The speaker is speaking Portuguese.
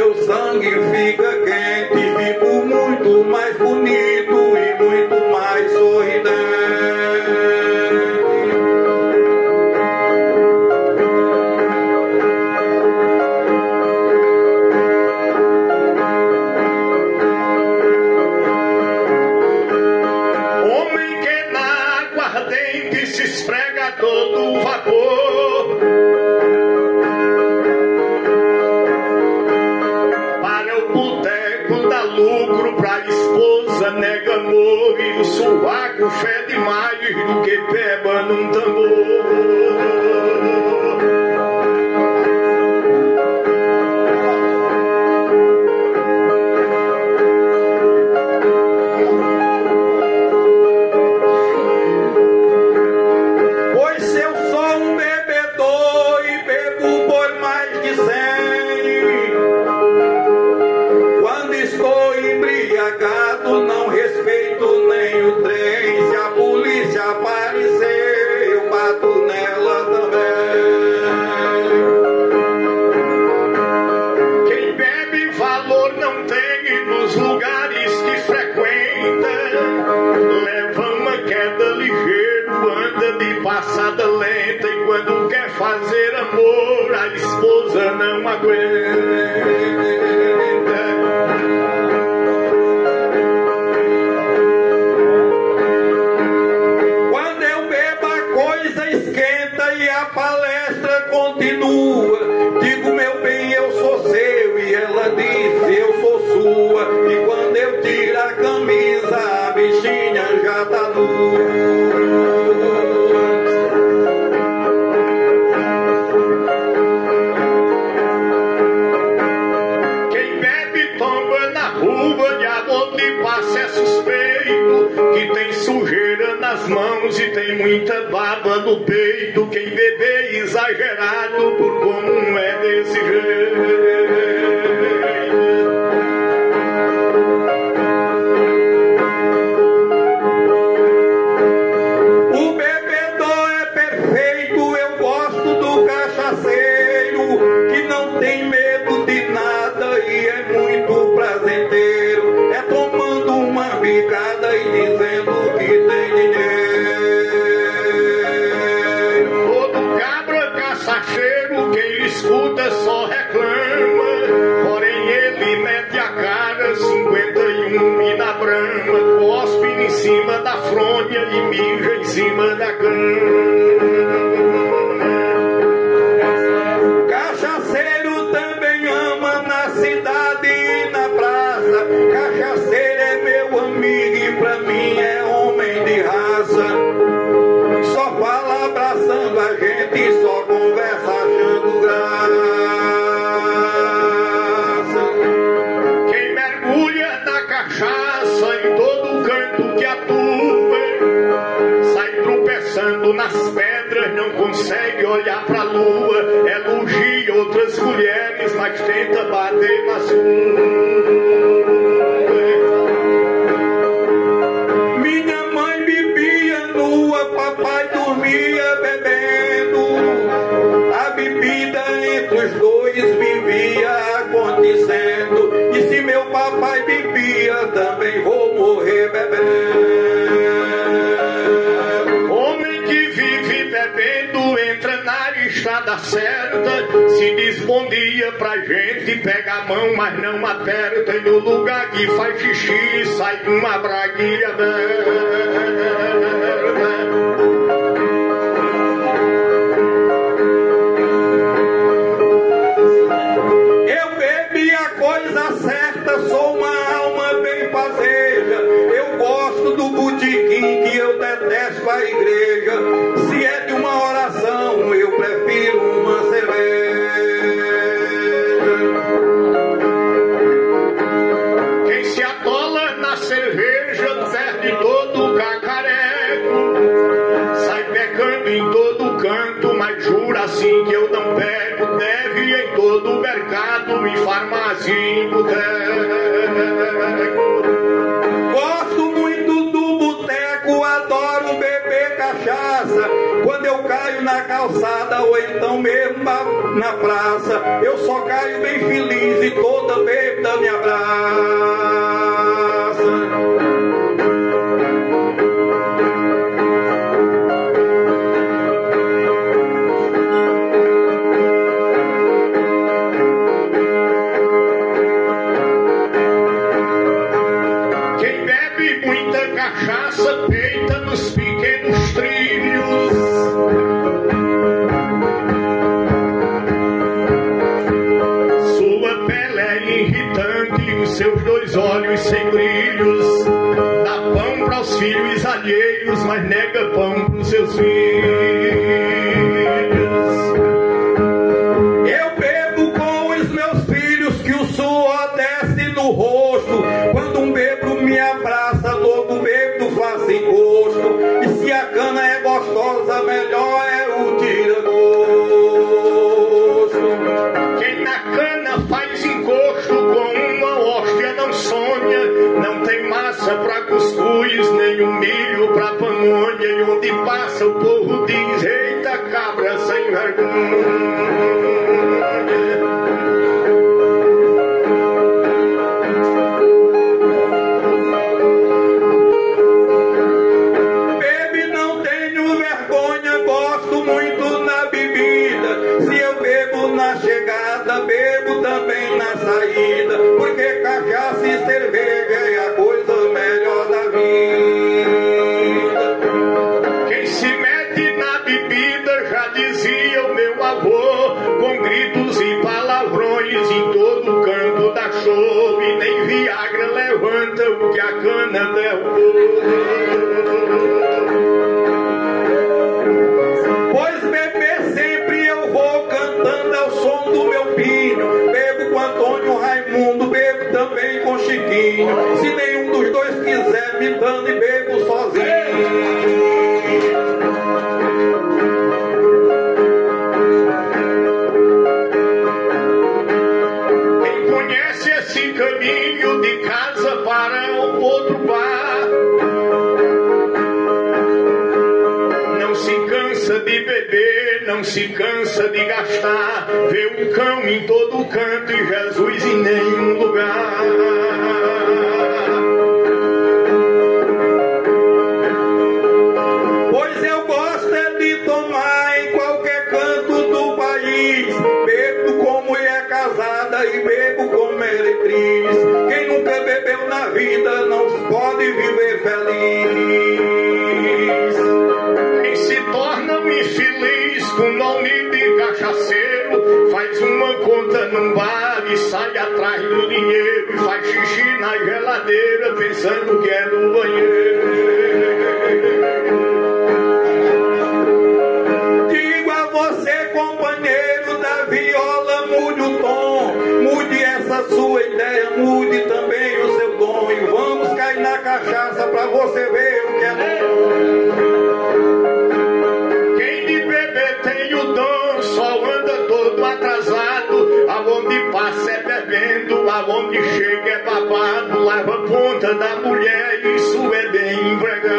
meu sangue fica quente, fico muito mais bonito e muito mais sorridente. Homem que na aguardente se esfrega todo o vapor, para o boteco dá lucro, pra esposa nega amor, e o sovaco fede mais do que peba num tambor. Pois se eu sou um bebedor e bebo por mais de 100, quando estou embriagado não respeito nem o trem. Se a polícia aparecer, eu bato nela também. Quem bebe valor não tem nos lugares que frequenta, leva uma queda ligeiro, anda de passada lenta, e quando quer fazer amor a esposa não aguenta. Quando eu bebo a coisa esquenta e a palestra continua. Digo, meu bem, eu sou seu, e ela diz, eu sou sua. E quando eu tiro a camisa, a bichinha já tá nua. Quem bebe tomba na rua, de amor de passe é suspeito, que tem sujeira nas mãos e tem muita baba no peito. Quem bebe exagerado por como é desse jeito. O bebedor é perfeito, eu gosto do cachaceiro, que não tem medo de nada e é muito prazenteiro. É tomando uma bicada e dizendo que tem dinheiro. Todo cabra caçacheiro, quem escuta só reclama, porém ele mete a cara 51 e na brama, cospe em cima da fronha e mija em cima da cama. Cachaceiro também ama na cidade e na praça. Cachaceiro é meu amigo e pra mim é homem de raça. Só fala abraçando a gente e só conversa achando graça. Quem mergulha na cachaça em todo canto que atua, sai tropeçando nas pedras, não consegue olhar pra lua, elogia outras mulheres, mas tenta bater na sua. Minha mãe bebia nua, papai dormia bebendo. A bebida entre os dois vivia acontecendo. E se meu papai bebia, também vou morrer bebendo. Homem que vive bebendo entra na estrada certa, se diz bom dia pra gente, pega a mão mas não aperta, e no lugar que faz xixi sai uma braguilha aberta. Eu bebi a coisa certa, sou uma alma bem fazeja. Eu gosto do botequim, que eu detesto a igreja. Se é de uma oração, eu prefiro uma cerveja. Quem se atola na cerveja perde todo o cacareco, sai pecando em todo canto, mas jura assim que eu não pego. Deve em todo o mercado, em farmácia e em boteco. Gosto muito do boteco, adoro beber cachaça. Quando eu caio na calçada ou então mesmo na praça, eu só caio bem feliz e toda bêbada me abraça. Quem bebe muita cachaça peita nos pequenos trilhos. Sua pele é irritante e os seus dois olhos sem brilhos. Dá pão para os filhos alheios, mas nega pão para os seus filhos. Eu bebo com os meus filhos que o suor desce no rosto. Quando um bêbado me abraça, logo bêbado faço encosto. E se a cana é gostosa, melhor é o tira-gosto. Quem na cana faz encosto com uma hóstia não sonha. Não tem massa pra cuscuz, nem um milho pra pamonha. E onde passa o povo diz: eita cabra sem vergonha. Bebe, não tenho vergonha, gosto muito na bebida. Se eu bebo na chegada, bebo também na saída. Porque cachaça e cerveja é a coisa melhor da vida. Quem se mete na bebida, já dizia o meu avô, com gritos e palavrões em todo canto da show. E nem Viagra levanta o que a cana derrubou. Pois beber sempre eu vou cantando ao som do meu pinho. Bebo com Antônio Raimundo, bebo também com Chiquinho. Se nenhum dos dois quiser, me dando e bebo sozinho. Quem conhece esse caminho de casa para um outro bar, não se cansa de beber, não se cansa de gastar. Vê um cão em todo canto e Jesus em nenhum lugar. Pois eu gosto é de tomar em qualquer canto do país. Bebo com mulher casada e bebo com meretriz. Quem nunca bebeu na vida não pode viver feliz. Quem se torna um infeliz com nome de cachaceiro, faz uma conta num bar e sai atrás do dinheiro. E faz xixi na geladeira pensando que é no banheiro. Digo a você, companheiro da viola, mude o tom. Mude essa sua ideia, mude também o seu dom. E vamos cair na cachaça pra você ver o que é bom. Quem de beber tem o dom, só anda todo atrasado. Aonde passa é bebendo, aonde chega é babado. Leva a ponta da mulher, isso é bem empregado.